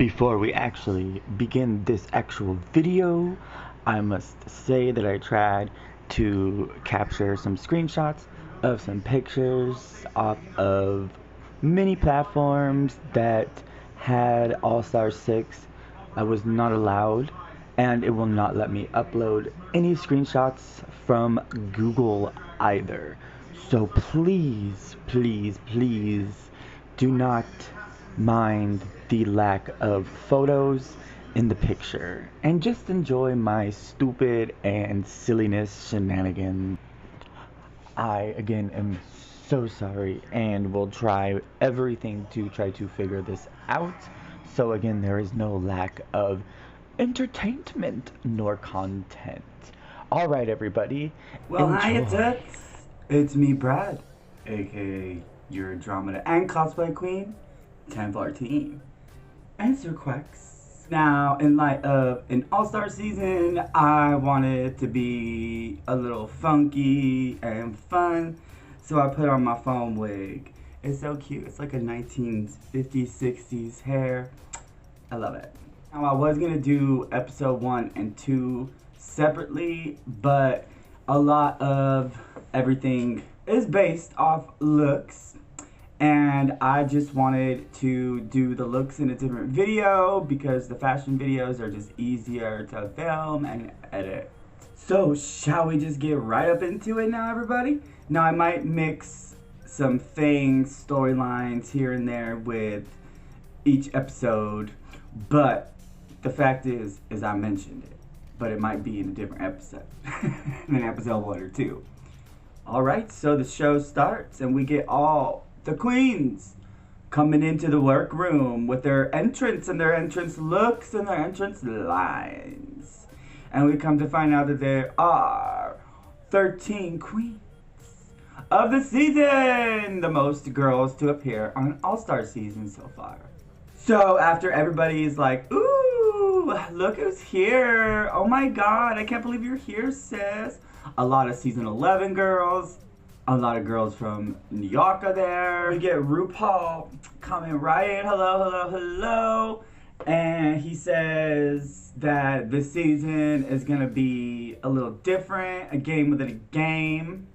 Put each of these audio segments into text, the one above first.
Before we actually begin this actual video, I must say that I tried to capture some screenshots of some pictures off of many platforms that had All-Star 6. I was not allowed, and it will not let me upload any screenshots from Google either. So please, please, please do not mind the lack of photos in the picture and just enjoy my stupid and silliness shenanigans. I again am so sorry and will try everything to try to figure this out. So again, there is no lack of entertainment nor content. Alright everybody, Well, hi, enjoy. it's me, Brad, aka your drama and cosplay queen, 10th our team. Answer quacks. Now, in light of an all-star season, I wanted it to be a little funky and fun, so I put on my foam wig. It's so cute. It's like a 1950s, 60s hair. I love it. Now, I was gonna do episode 1 and 2 separately, but a lot of everything is based off looks, and I just wanted to do the looks in a different video because the fashion videos are just easier to film and edit. So shall we just get right up into it now, everybody? Now I might mix some things, storylines here and there with each episode, but the fact is I mentioned it, but it might be in a different episode than episode 1 or 2. Alright, so the show starts and we get all the queens coming into the workroom with their entrance and their entrance looks and their entrance lines. And we come to find out that there are 13 queens of the season, the most girls to appear on an all-star season so far. So after everybody's like, ooh, look who's here. Oh my god, I can't believe you're here, sis. A lot of season 11 girls, a lot of girls from New York are there. We get Rupaul coming right in, hello, hello, hello. And he says that this season is gonna be a little different, a game within a game.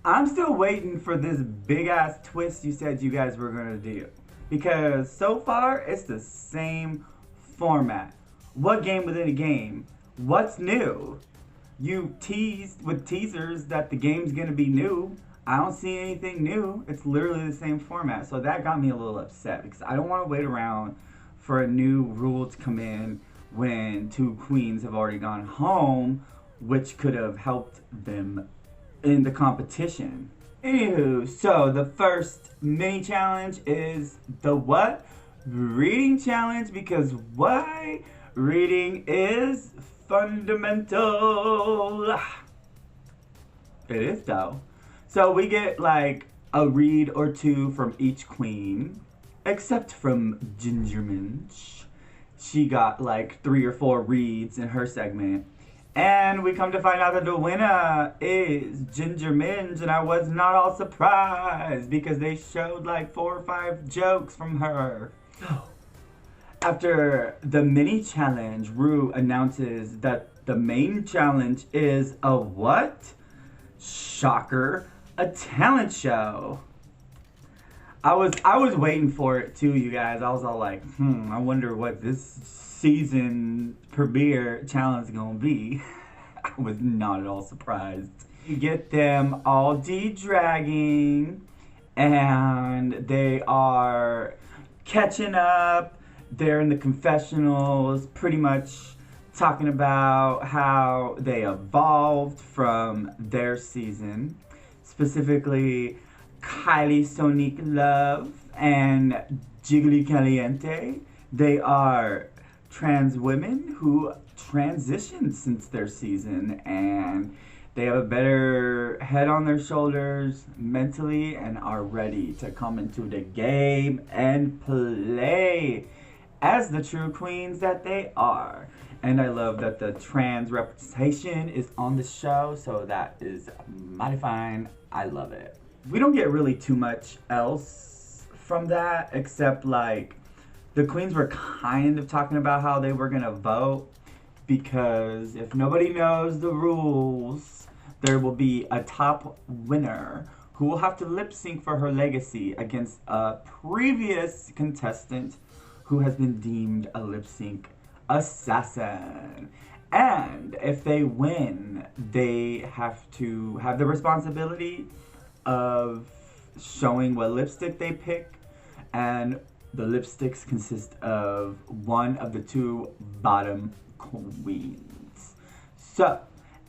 I'm still waiting for this big ass twist you said you guys were gonna do. Because so far, it's the same format. What game within a game? What's new? You teased with teasers that the game's gonna be new. I don't see anything new. It's literally the same format. So that got me a little upset because I don't want to wait around for a new rule to come in when 2 queens have already gone home, which could have helped them in the competition. Anywho, so the first mini challenge is the what? Reading challenge, because why? Reading is fundamental. It is though. So we get like a read or 2 from each queen, except from Ginger Minch. She got like 3 or 4 reads in her segment. And we come to find out that the winner is Ginger Minge, and I was not all surprised because they showed like 4 or 5 jokes from her. After the mini challenge, Rue announces that the main challenge is a what? Shocker, a talent show. I was waiting for it too, you guys. I was all like, I wonder what this season premiere challenge is gonna be. I was not at all surprised. You get them all de-dragging and they are catching up. They're in the confessionals, pretty much talking about how they evolved from their season. Specifically, Kylie Sonique Love and Jiggly Caliente. They are trans women who transitioned since their season, and they have a better head on their shoulders mentally and are ready to come into the game and play as the true queens that they are. And I love that the trans representation is on the show, so that is mighty fine. I love it. We don't get really too much else from that, except like the queens were kind of talking about how they were gonna vote, because if nobody knows the rules, there will be a top winner who will have to lip sync for her legacy against a previous contestant who has been deemed a lip sync assassin. And if they win, they have to have the responsibility of showing what lipstick they pick, and the lipsticks consist of one of the two bottom queens. So,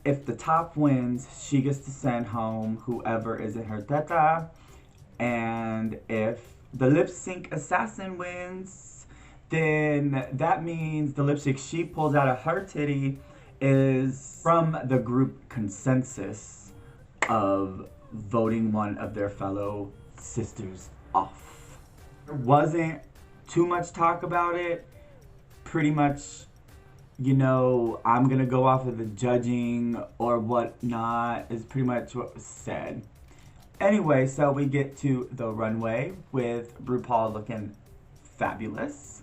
if the top wins, she gets to send home whoever is in her teta, and if the lip sync assassin wins, then that means the lipstick she pulls out of her titty is from the group consensus of voting one of their fellow sisters off. There wasn't too much talk about it. Pretty much, you know, I'm gonna go off of the judging or whatnot is pretty much what was said. Anyway, so we get to the runway with RuPaul looking fabulous.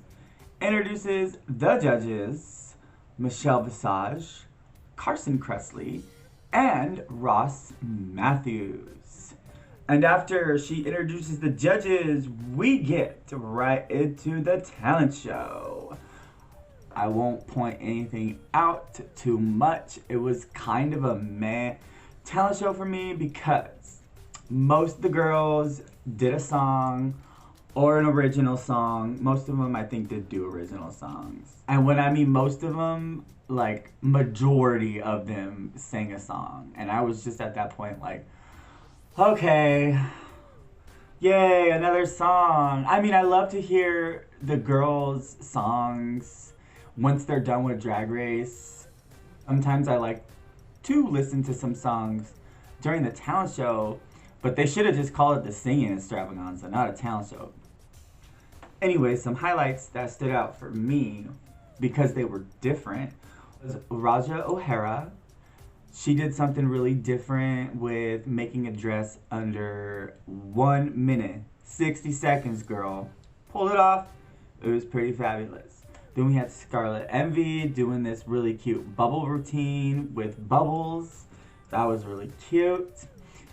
Introduces the judges, Michelle Visage, Carson Kressley, and Ross Matthews. And after she introduces the judges, we get right into the talent show. I won't point anything out too much. It was kind of a meh talent show for me because most of the girls did a song or an original song. Most of them, I think, did do original songs. And when I mean most of them, like majority of them sang a song. And I was just at that point like, okay, yay, another song. I mean, I love to hear the girls' songs once they're done with Drag Race. Sometimes I like to listen to some songs during the talent show, but they should have just called it the singing extravaganza, not a talent show. Anyway, some highlights that stood out for me because they were different was Raja O'Hara. She did something really different with making a dress under 1 minute, 60 seconds, girl. Pulled it off. It was pretty fabulous. Then we had Scarlet Envy doing this really cute bubble routine with bubbles. That was really cute.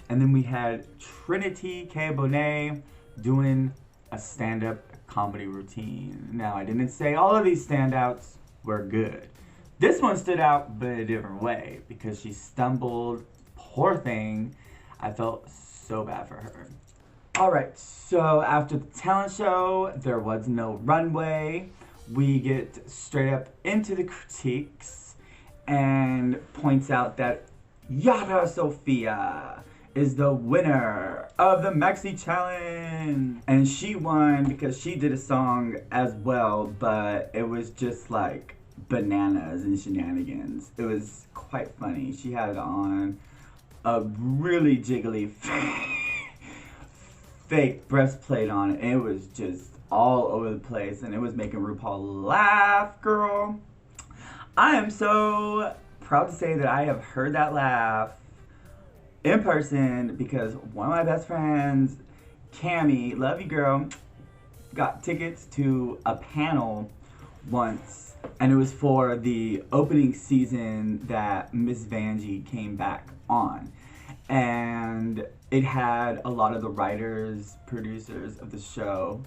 And then we had Trinity K. Bonet doing a stand-up comedy routine. Now, I didn't say all of these standouts were good. This one stood out, but in a different way, because she stumbled. Poor thing. I felt so bad for her. Alright, so after the talent show, there was no runway. We get straight up into the critiques and points out that Yara Sofia is the winner of the Maxi Challenge. And she won because she did a song as well, but it was just like bananas and shenanigans. It was quite funny. She had on a really jiggly fake breastplate on it, and it was just all over the place, and it was making RuPaul laugh, girl. I am so proud to say that I have heard that laugh in person because one of my best friends, Cammie, love you girl, got tickets to a panel once, and it was for the opening season that Miss Vanjie came back on. And it had a lot of the writers, producers of the show,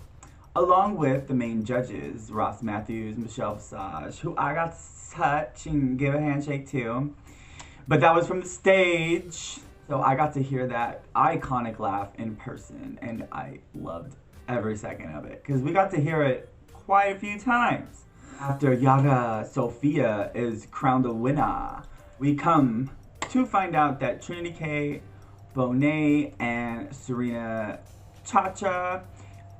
along with the main judges, Ross Matthews, Michelle Visage, who I got to touch and give a handshake to. But that was from the stage, so I got to hear that iconic laugh in person, and I loved every second of it, because we got to hear it quite a few times. After Yara Sofia is crowned the winner, we come to find out that Trinity K. Bonet and Serena Chacha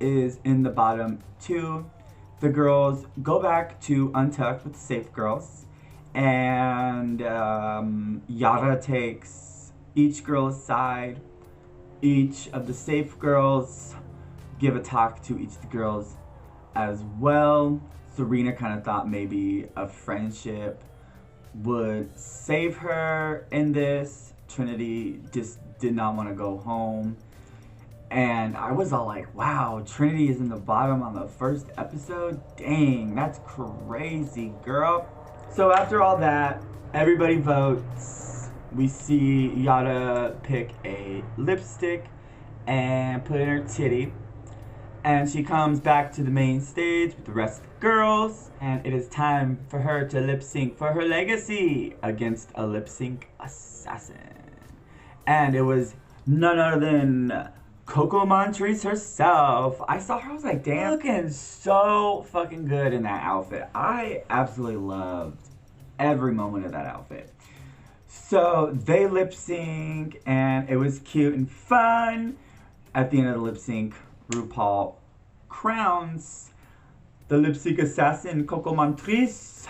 is in the bottom two. The girls go back to Untucked with the Safe Girls, and Yara takes each girl aside. Each of the Safe Girls give a talk to each of the girls as well. Serena kind of thought maybe a friendship would save her in this. Trinity just did not want to go home. And I was all like, wow, Trinity is in the bottom on the first episode? Dang, that's crazy, girl. So after all that, everybody votes. We see Yada pick a lipstick and put it in her titty. And she comes back to the main stage with the rest of the girls. And it is time for her to lip sync for her legacy against a lip sync assassin. And it was none other than Coco Montrese herself. I saw her, I was like, damn, looking so fucking good in that outfit. I absolutely loved every moment of that outfit. So they lip sync and it was cute and fun. At the end of the lip sync, Rupaul crowns the lip sync assassin Coco Montrese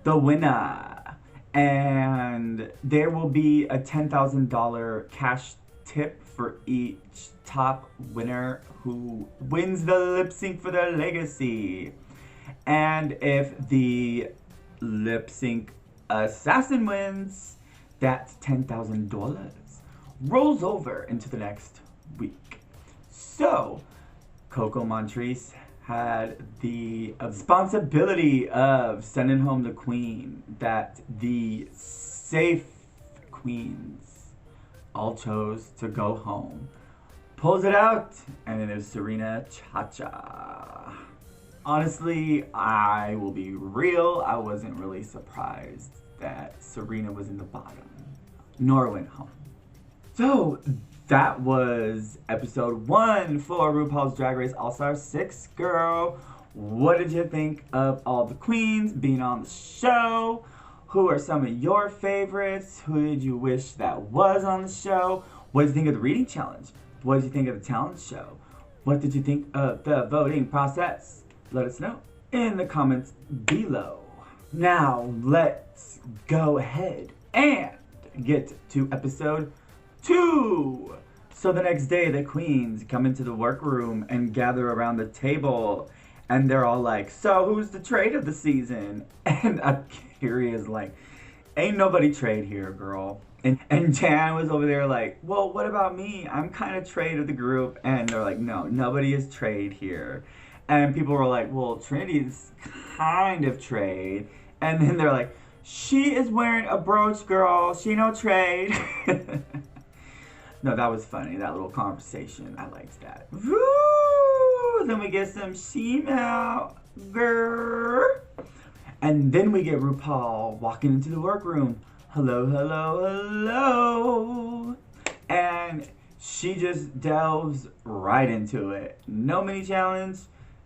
the winner. And there will be a $10,000 cash tip for each top winner who wins the lip sync for their legacy. And if the lip sync assassin wins, that $10,000 rolls over into the next week. So Coco Montrese had the responsibility of sending home the queen that the safe queens all chose to go home. Pulls it out, and it is Serena Chacha. Honestly, I will be real, I wasn't really surprised that Serena was in the bottom, nor went home. So that was episode 1 for RuPaul's Drag Race All-Star 6, girl. What did you think of all the queens being on the show? Who are some of your favorites? Who did you wish that was on the show? What did you think of the reading challenge? What did you think of the talent show? What did you think of the voting process? Let us know in the comments below. Now, let's go ahead and get to episode 2. So the next day, the queens come into the workroom and gather around the table. And they're all like, so who's the trade of the season? And Akira is like, ain't nobody trade here, girl. And Jan was over there like, well, what about me? I'm kind of trade of the group. And they're like, no, nobody is trade here. And people were like, well, Trinity's kind of trade. And then they're like, she is wearing a brooch, girl. She no trade. No, that was funny, that little conversation. I liked that. Woo! Then we get some shemale, girl. And then we get Rupaul walking into the workroom. Hello, hello, hello. And she just delves right into it. No mini challenge.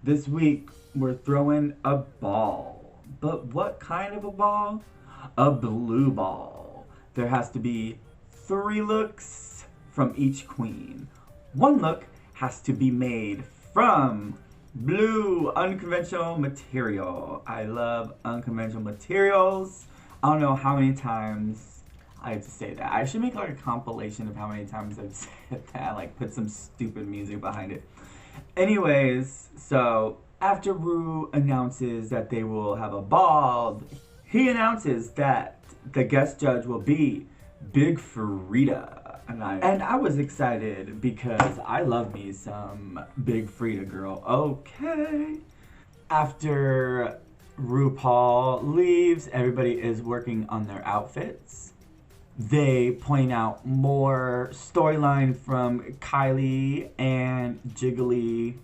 This week, we're throwing a ball. But what kind of a ball? A blue ball. There has to be 3 looks from each queen. 1 look has to be made from blue unconventional material. I love unconventional materials. I don't know how many times I have to say that. I should make like a compilation of how many times I've said that, like put some stupid music behind it. Anyways, so after Ru announces that they will have a ball, he announces that the guest judge will be Big Frida. And I was excited because I love me some Big Frida, girl. Okay. After RuPaul leaves, everybody is working on their outfits. They point out more storyline from Kylie and Jiggly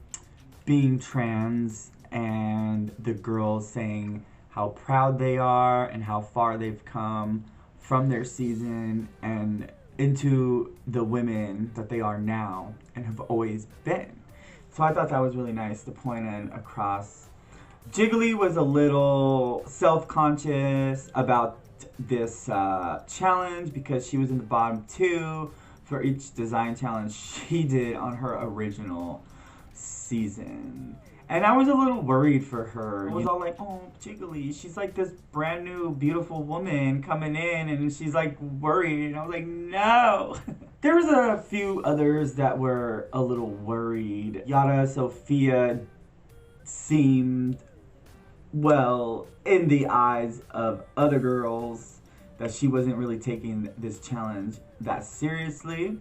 being trans, and the girls saying how proud they are and how far they've come from their season and into the women that they are now and have always been. So I thought that was really nice to point in across. Jiggly was a little self-conscious about this challenge because she was in the bottom 2 for each design challenge she did on her original season. And I was a little worried for her. I was all like, oh, Jiggly, she's like this brand new, beautiful woman coming in and she's like worried. And I was like, no. There was a few others that were a little worried. Yada Sophia seemed, well, in the eyes of other girls, that she wasn't really taking this challenge that seriously.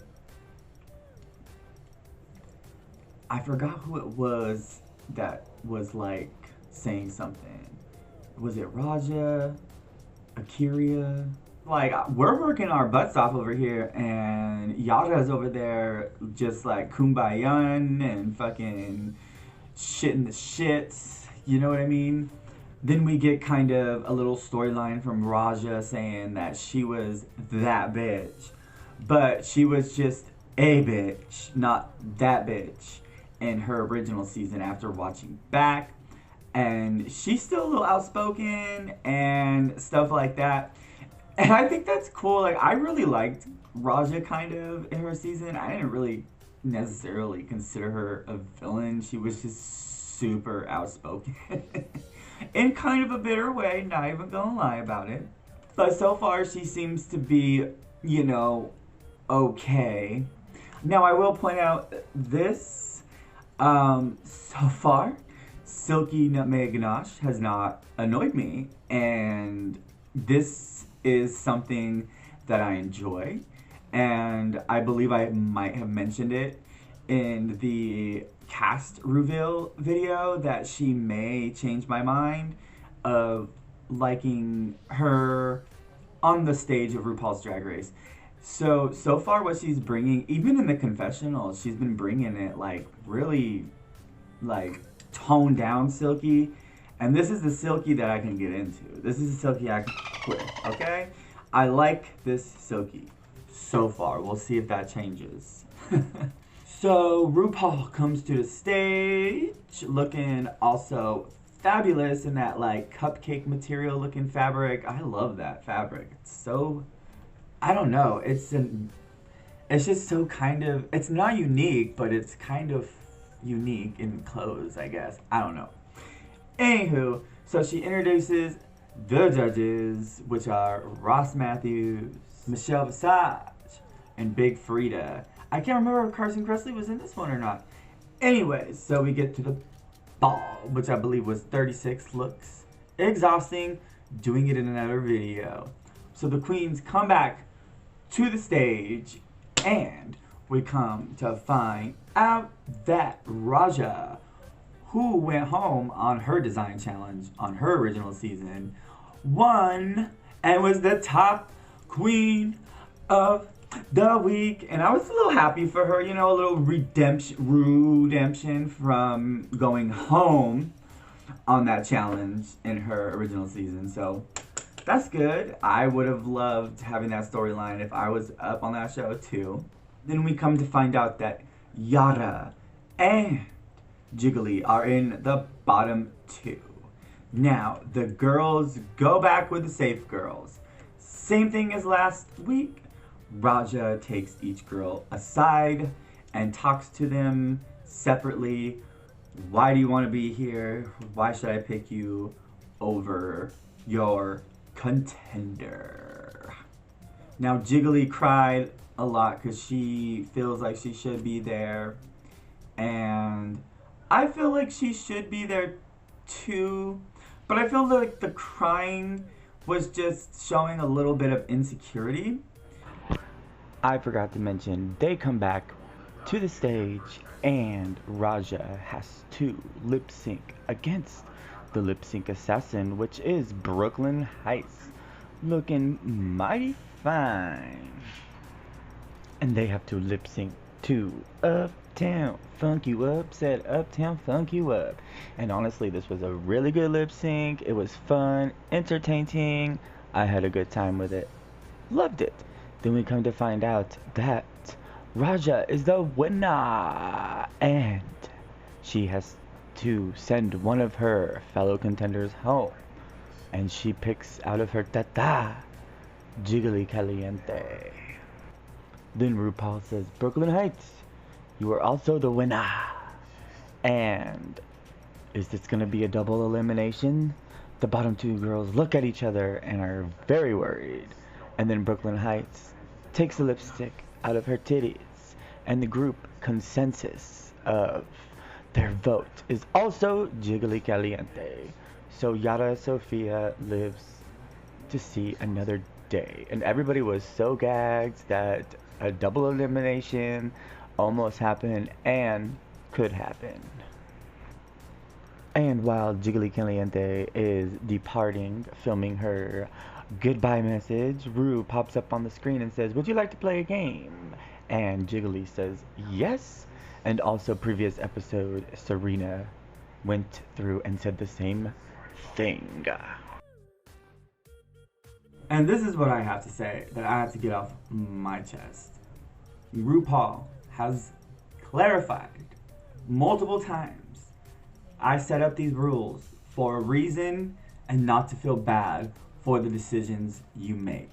I forgot who it was that was like saying something. Was it Raja? Akiria? Like, we're working our butts off over here, and Yara's over there just like kumbayan and fucking shitting the shits. You know what I mean? Then we get kind of a little storyline from Raja saying that she was that bitch. But she was just a bitch, not that bitch, in her original season after watching back. And she's still a little outspoken and stuff like that. And I think that's cool. Like, I really liked Raja kind of in her season. I didn't really necessarily consider her a villain. She was just super outspoken in kind of a bitter way, not even gonna lie about it. But so far, she seems to be, you know, okay. Now, I will point out this. So far, Silky Nutmeg Ganache has not annoyed me, and this is something that I enjoy, and I believe I might have mentioned it in the cast reveal video that she may change my mind of liking her on the stage of RuPaul's Drag Race. So far what she's bringing, even in the confessionals, she's been bringing it like really like toned down Silky. And this is the Silky that I can get into. This is the Silky I can with, okay? I like this Silky so far. We'll see if that changes. So RuPaul comes to the stage looking also fabulous in that like cupcake material looking fabric. I love that fabric. It's so, I don't know, it's just so kind of, it's not unique, but it's kind of unique in clothes, I guess. I don't know. Anywho, so she introduces the judges, which are Ross Matthews, Michelle Visage, and Big Frida. I can't remember if Carson Kressley was in this one or not. Anyways, so we get to the ball, which I believe was 36 looks. Exhausting, doing it in another video. So the queens come back to the stage, and we come to find out that Raja, who went home on her design challenge on her original season, won and was the top queen of the week. And I was a little happy for her, you know, a little redemption from going home on that challenge in her original season. So that's good. I would have loved having that storyline if I was up on that show too. Then we come to find out that Yara and Jiggly are in the bottom two. Now, the girls go back with the safe girls. Same thing as last week. Raja takes each girl aside and talks to them separately. Why do you want to be here? Why should I pick you over your contender? Now, Jiggly cried a lot because she feels like she should be there. And I feel like she should be there too. But I feel like the crying was just showing a little bit of insecurity. I forgot to mention, they come back to the stage and Raja has to lip sync against the lip sync assassin, which is Brooklyn Heights, looking mighty fine. And they have to lip sync to Uptown Funk You Up, said Uptown Funk You Up. And honestly, this was a really good lip sync. It was fun, entertaining. I had a good time with it. Loved it. Then we come to find out that Raja is the winner, and she has to send one of her fellow contenders home, and she picks out of her tata, Jiggly Caliente. Then RuPaul says, Brooklyn Heights, you are also the winner. And is this going to be a double elimination? The bottom two girls look at each other and are very worried. And then Brooklyn Heights takes the lipstick out of her titties. And the group consensus of their vote is also Jiggly Caliente. So Yara Sofia lives to see another day. And everybody was so gagged that a double elimination almost happened. And could happen. And while Jiggly Caliente is departing, filming her goodbye message, Rue pops up on the screen and says, "Would you like to play a game?" And Jiggly says, "Yes." And also previous episode, Serena went through and said the same thing. And this is what I have to say that I have to get off my chest. RuPaul has clarified multiple times, I set up these rules for a reason and not to feel bad for the decisions you make.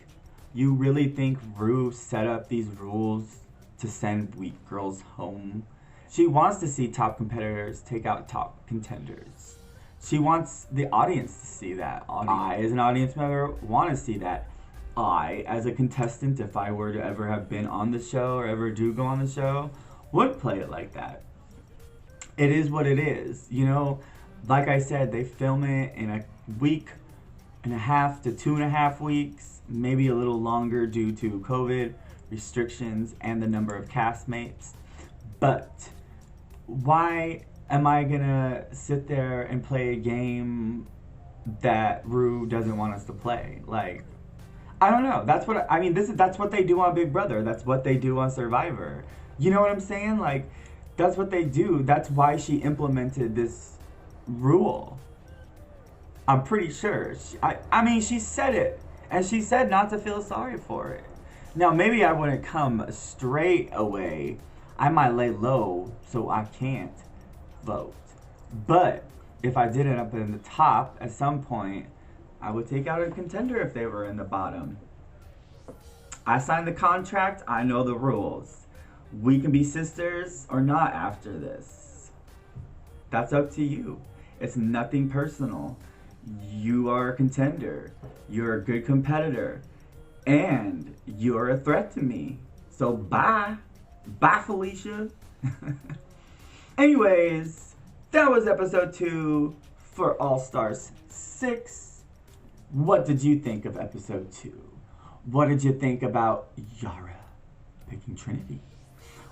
You really think Ru set up these rules to send weak girls home? She wants to see top competitors take out top contenders. She wants the audience to see that. I, as an audience member, want to see that. I, as a contestant, if I were to ever have been on the show or ever do go on the show, would play it like that. It is what it is. You know, like I said, they film it in a week and a half to 2.5 weeks, maybe a little longer due to COVID restrictions and the number of castmates. But why am I gonna sit there and play a game that Ru doesn't want us to play? Like, I don't know. That's what I mean. That's what they do on Big Brother. That's what they do on Survivor. You know what I'm saying? Like, that's what they do. That's why she implemented this rule. I'm pretty sure. I mean, she said it. And she said not to feel sorry for it. Now, maybe I wouldn't come straight away. I might lay low so I can't vote. But if I did end up in the top at some point, I would take out a contender if they were in the bottom. I signed the contract. I know the rules. We can be sisters or not after this. That's up to you. It's nothing personal. You are a contender. You're a good competitor. And you're a threat to me. So bye. Bye, Felicia. Anyways, that was episode 2 for All Stars 6. What did you think of episode 2? What did you think about Yara picking Trinity?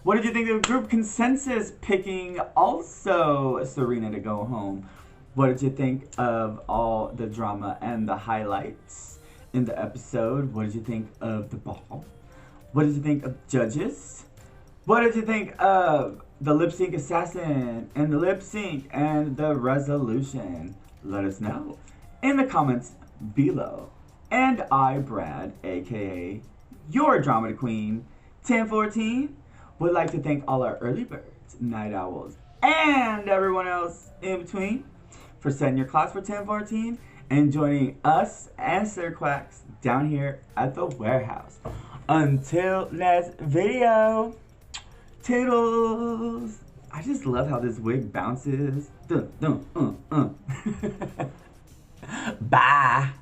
What did you think of group consensus picking also Serena to go home? What did you think of all the drama and the highlights in the episode? What did you think of the ball? What did you think of judges? What did you think of the lip sync assassin and the lip sync and the resolution? Let us know in the comments below. And I, Brad, aka your Drama Queen, 1014, would like to thank all our early birds, night owls, and everyone else in between for setting your clocks for 1014 and joining us and Sir Quacks down here at the warehouse. Until next video, toodles. I just love how this wig bounces. Bye.